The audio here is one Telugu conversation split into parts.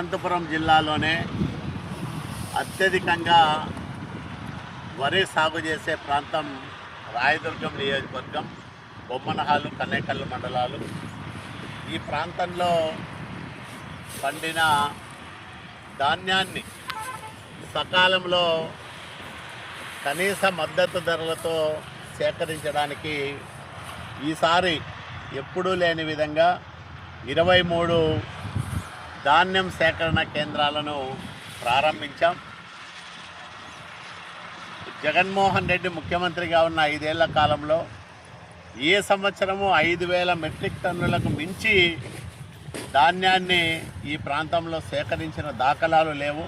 అనంతపురం జిల్లాలోనే అత్యధికంగా వరి సాగు చేసే ప్రాంతం రాయదుర్గం నియోజకవర్గం, బొమ్మనహాలు, కన్నేకల్లు మండలాలు. ఈ ప్రాంతంలో పండిన ధాన్యాన్ని సకాలంలో కనీస మద్దతు ధరలతో సేకరించడానికి ఈసారి ఎప్పుడూ లేని విధంగా 23 ధాన్యం సేకరణ కేంద్రాలను ప్రారంభించాం. జగన్మోహన్ రెడ్డి ముఖ్యమంత్రిగా ఉన్న 5 ఏళ్ల కాలంలో ఏ సంవత్సరము 5,000 మెట్రిక్ టన్నులకు మించి ధాన్యాన్ని ఈ ప్రాంతంలో సేకరించిన దాఖలాలు లేవు.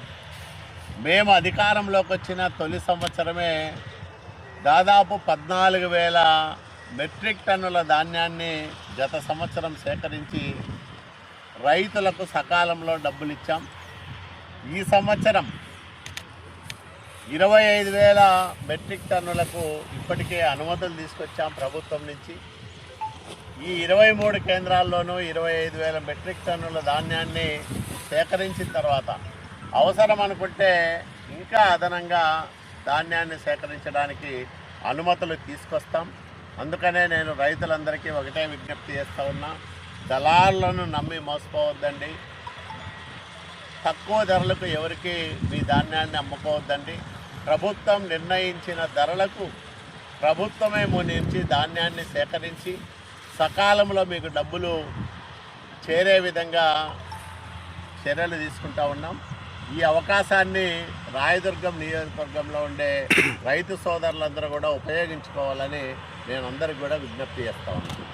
మేము అధికారంలోకి వచ్చిన తొలి సంవత్సరమే దాదాపు 14,000 మెట్రిక్ టన్నుల ధాన్యాన్ని గత సంవత్సరం సేకరించి రైతులకు సకాలంలో డబ్బులు ఇచ్చాం. ఈ సంవత్సరం 25,000 మెట్రిక్ టన్నులకు ఇప్పటికే అనుమతులు తీసుకొచ్చాం ప్రభుత్వం నుంచి. ఈ 23 కేంద్రాల్లోనూ 25,000 మెట్రిక్ టన్నుల ధాన్యాన్ని సేకరించిన తర్వాత అవసరం అనుకుంటే ఇంకా అదనంగా ధాన్యాన్ని సేకరించడానికి అనుమతులు తీసుకొస్తాం. అందుకనే నేను రైతులందరికీ ఒకటే విజ్ఞప్తి చేస్తూ ఉన్నా, దళారులను నమ్మి మోసపోవద్దండి. తక్కువ ధరలకు ఎవరికి మీ ధాన్యాన్ని అమ్ముకోవద్దండి. ప్రభుత్వం నిర్ణయించిన ధరలకు ప్రభుత్వమే మునించి ధాన్యాన్ని సేకరించి సకాలంలో మీకు డబ్బులు చేరే విధంగా చర్యలు తీసుకుంటూ ఉన్నాం. ఈ అవకాశాన్ని రాయదుర్గం నియోజకవర్గంలో ఉండే రైతు సోదరులందరూ కూడా ఉపయోగించుకోవాలని నేను అందరికీ కూడా విజ్ఞప్తి చేస్తూ ఉన్నాను.